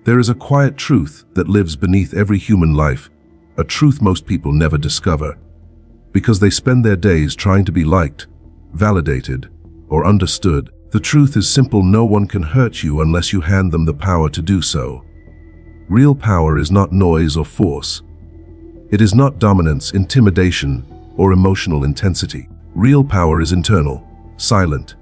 There is a quiet truth that lives beneath every human life, a truth most people never discover, because they spend their days trying to be liked, validated, or understood. The truth is simple: no one can hurt you unless you hand them the power to do so. Real power is not noise or force. It is not dominance, intimidation, or emotional intensity. Real power is internal, silent,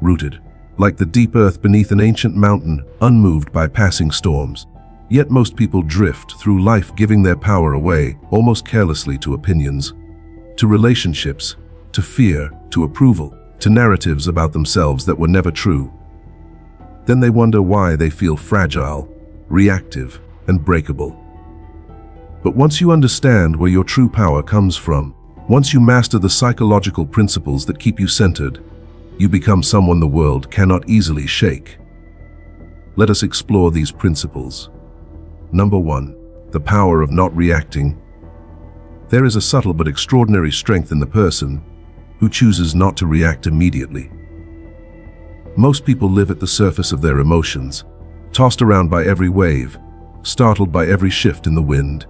rooted, like the deep earth beneath an ancient mountain, unmoved by passing storms. Yet most people drift through life giving their power away, almost carelessly, to opinions, to relationships, to fear, to approval, to narratives about themselves that were never true. Then they wonder why they feel fragile, reactive, and breakable. But once you understand where your true power comes from, once you master the psychological principles that keep you centered, you become someone the world cannot easily shake. Let us explore these principles. Number 1. The power of not reacting. There is a subtle but extraordinary strength in the person who chooses not to react immediately. Most people live at the surface of their emotions, tossed around by every wave, startled by every shift in the wind.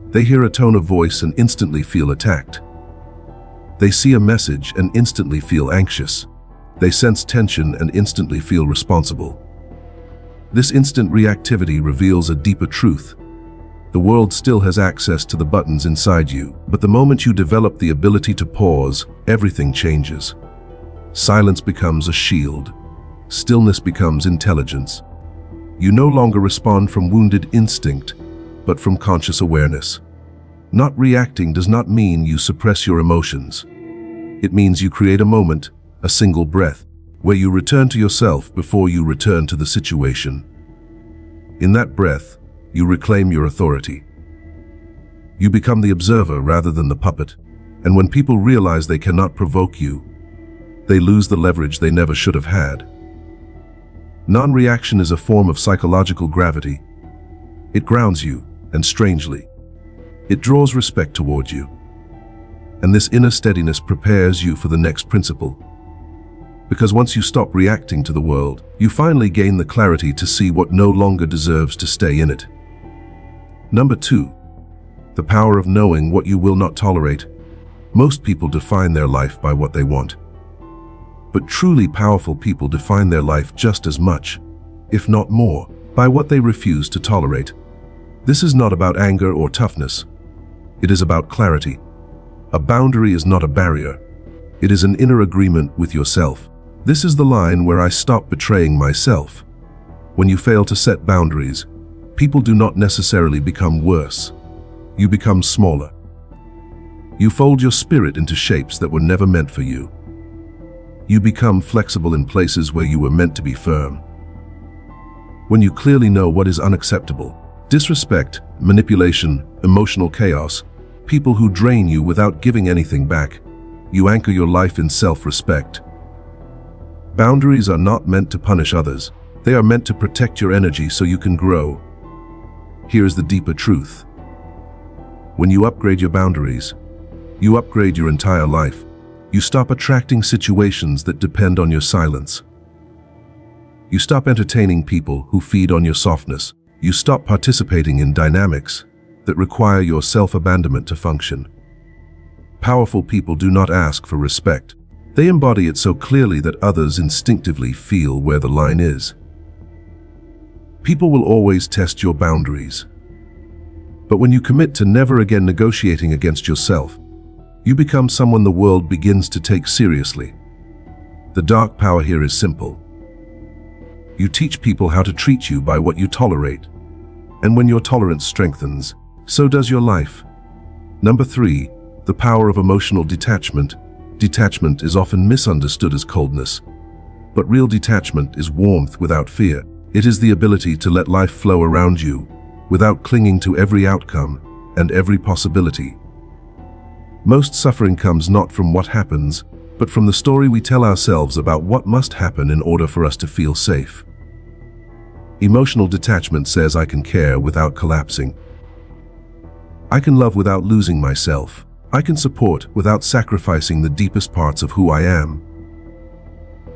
They hear a tone of voice and instantly feel attacked. They see a message and instantly feel anxious. They sense tension and instantly feel responsible. This instant reactivity reveals a deeper truth. The world still has access to the buttons inside you, but the moment you develop the ability to pause, everything changes. Silence becomes a shield. Stillness becomes intelligence. You no longer respond from wounded instinct, but from conscious awareness. Not reacting does not mean you suppress your emotions. It means you create a moment, a single breath, where you return to yourself before you return to the situation. In that breath, you reclaim your authority. You become the observer rather than the puppet, and when people realize they cannot provoke you, they lose the leverage they never should have had. Non-reaction is a form of psychological gravity. It grounds you, and strangely, it draws respect toward you. And this inner steadiness prepares you for the next principle. Because once you stop reacting to the world, you finally gain the clarity to see what no longer deserves to stay in it. Number 2. The power of knowing what you will not tolerate. Most people define their life by what they want. But truly powerful people define their life just as much, if not more, by what they refuse to tolerate. This is not about anger or toughness. It is about clarity. A boundary is not a barrier. It is an inner agreement with yourself. This is the line where I stop betraying myself. When you fail to set boundaries, people do not necessarily become worse. You become smaller. You fold your spirit into shapes that were never meant for you. You become flexible in places where you were meant to be firm. When you clearly know what is unacceptable, disrespect, manipulation, emotional chaos, people who drain you without giving anything back, you anchor your life in self-respect. Boundaries are not meant to punish others. They are meant to protect your energy so you can grow. Here's the deeper truth. When you upgrade your boundaries, you upgrade your entire life. You stop attracting situations that depend on your silence. You stop entertaining people who feed on your softness. You stop participating in dynamics that require your self-abandonment to function. Powerful people do not ask for respect. They embody it so clearly that others instinctively feel where the line is. People will always test your boundaries. But when you commit to never again negotiating against yourself, you become someone the world begins to take seriously. The dark power here is simple. You teach people how to treat you by what you tolerate. And when your tolerance strengthens, so does your life. Number 3, the power of emotional detachment. Detachment is often misunderstood as coldness, but real detachment is warmth without fear. It is the ability to let life flow around you, without clinging to every outcome and every possibility. Most suffering comes not from what happens, but from the story we tell ourselves about what must happen in order for us to feel safe. Emotional detachment says I can care without collapsing. I can love without losing myself. I can support without sacrificing the deepest parts of who I am.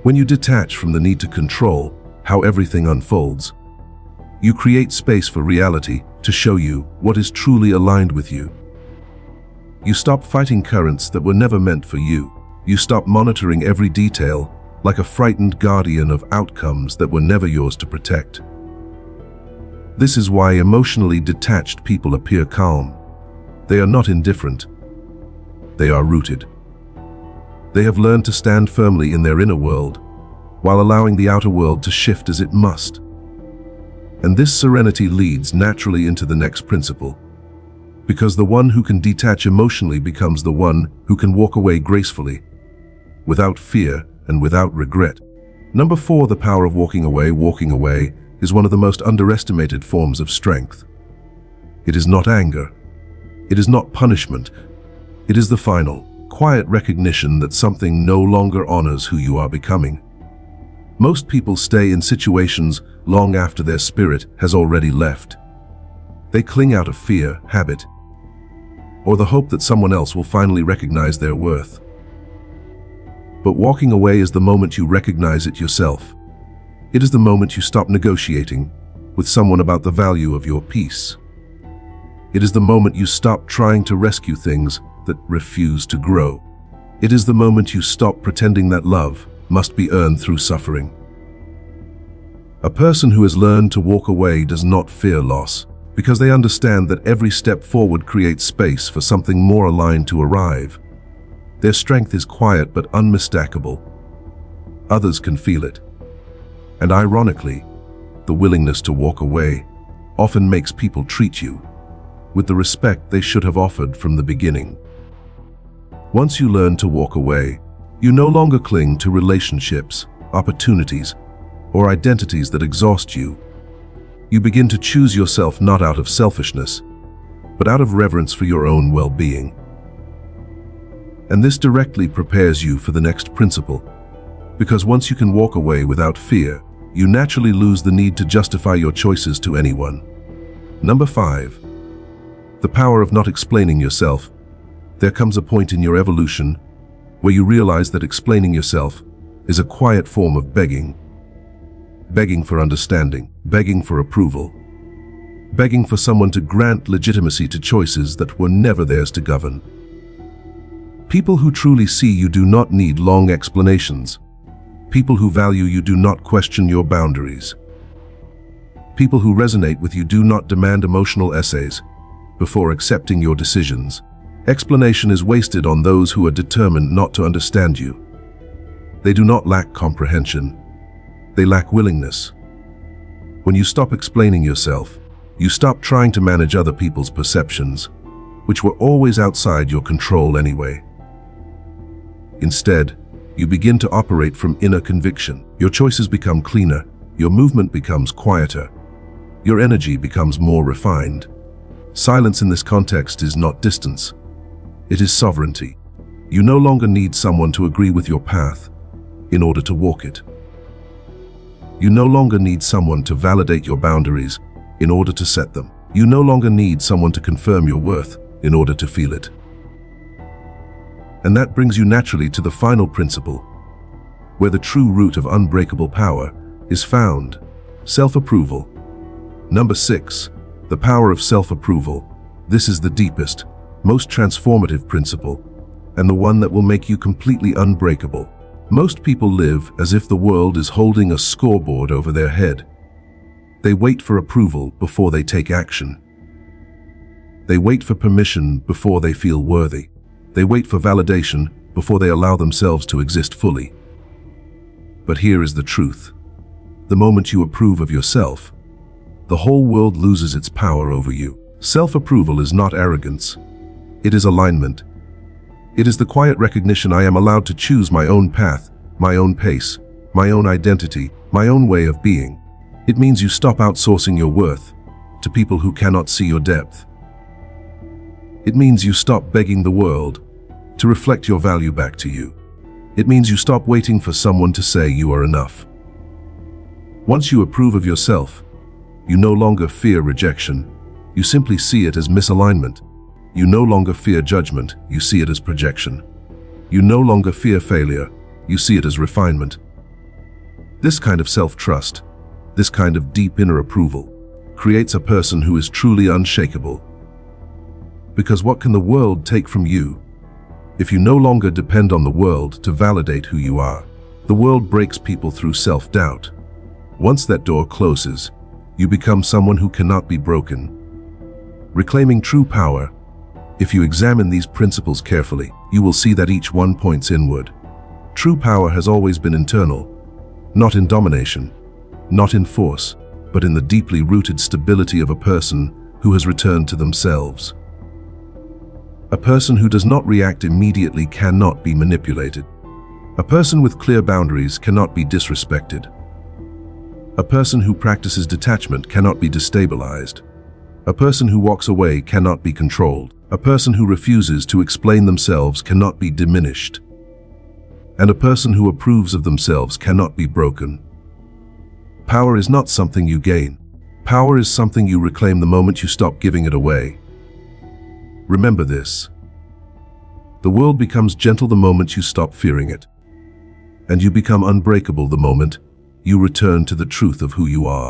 When you detach from the need to control how everything unfolds, You create space for reality to show you what is truly aligned with you. You stop fighting currents that were never meant for you. You stop monitoring every detail like a frightened guardian of outcomes that were never yours to protect. This is why emotionally detached people appear calm. They are not indifferent. They are rooted. They have learned to stand firmly in their inner world, while allowing the outer world to shift as it must. And this serenity leads naturally into the next principle, because the one who can detach emotionally becomes the one who can walk away gracefully, without fear and without regret. Number 4, the power of walking away. Walking away is one of the most underestimated forms of strength. It is not anger. It is not punishment. It is the final, quiet recognition that something no longer honors who you are becoming. Most people stay in situations long after their spirit has already left. They cling out of fear, habit, or the hope that someone else will finally recognize their worth. But walking away is the moment you recognize it yourself. It is the moment you stop negotiating with someone about the value of your peace. It is the moment you stop trying to rescue things that refuse to grow. It is the moment you stop pretending that love must be earned through suffering. A person who has learned to walk away does not fear loss, because they understand that every step forward creates space for something more aligned to arrive. Their strength is quiet but unmistakable. Others can feel it. And ironically, the willingness to walk away often makes people treat you with the respect they should have offered from the beginning. Once you learn to walk away, you no longer cling to relationships, opportunities, or identities that exhaust you. You begin to choose yourself not out of selfishness, but out of reverence for your own well-being. And this directly prepares you for the next principle, because once you can walk away without fear, you naturally lose the need to justify your choices to anyone. Number 5. The power of not explaining yourself. There comes a point in your evolution where you realize that explaining yourself is a quiet form of begging. Begging for understanding, begging for approval, begging for someone to grant legitimacy to choices that were never theirs to govern. People who truly see you do not need long explanations. People who value you do not question your boundaries. People who resonate with you do not demand emotional essays before accepting your decisions. Explanation is wasted on those who are determined not to understand you. They do not lack comprehension. They lack willingness. When you stop explaining yourself, you stop trying to manage other people's perceptions, which were always outside your control anyway. Instead, you begin to operate from inner conviction. Your choices become cleaner, your movement becomes quieter, your energy becomes more refined. Silence in this context is not distance. It is sovereignty. You no longer need someone to agree with your path in order to walk it. You no longer need someone to validate your boundaries in order to set them. You no longer need someone to confirm your worth in order to feel it. And that brings you naturally to the final principle, where the true root of unbreakable power is found: self-approval. Number 6, the power of self-approval. This is the deepest, most transformative principle, and the one that will make you completely unbreakable. Most people live as if the world is holding a scoreboard over their head. They wait for approval before they take action. They wait for permission before they feel worthy. They wait for validation before they allow themselves to exist fully. But here is the truth. The moment you approve of yourself, the whole world loses its power over you. Self-approval is not arrogance. It is alignment. It is the quiet recognition I am allowed to choose my own path, my own pace, my own identity, my own way of being. It means you stop outsourcing your worth to people who cannot see your depth. It means you stop begging the world to reflect your value back to you. It means you stop waiting for someone to say you are enough. Once you approve of yourself, you no longer fear rejection. You simply see it as misalignment. You no longer fear judgment, you see it as projection. You no longer fear failure, you see it as refinement. This kind of self-trust, this kind of deep inner approval, creates a person who is truly unshakable. Because what can the world take from you if you no longer depend on the world to validate who you are? The world breaks people through self-doubt. Once that door closes, you become someone who cannot be broken. Reclaiming true power. If you examine these principles carefully, you will see that each one points inward. True power has always been internal, not in domination, not in force, but in the deeply rooted stability of a person who has returned to themselves. A person who does not react immediately cannot be manipulated. A person with clear boundaries cannot be disrespected. A person who practices detachment cannot be destabilized. A person who walks away cannot be controlled. A person who refuses to explain themselves cannot be diminished. And a person who approves of themselves cannot be broken. Power is not something you gain. Power is something you reclaim the moment you stop giving it away. Remember this. The world becomes gentle the moment you stop fearing it. And you become unbreakable the moment you return to the truth of who you are.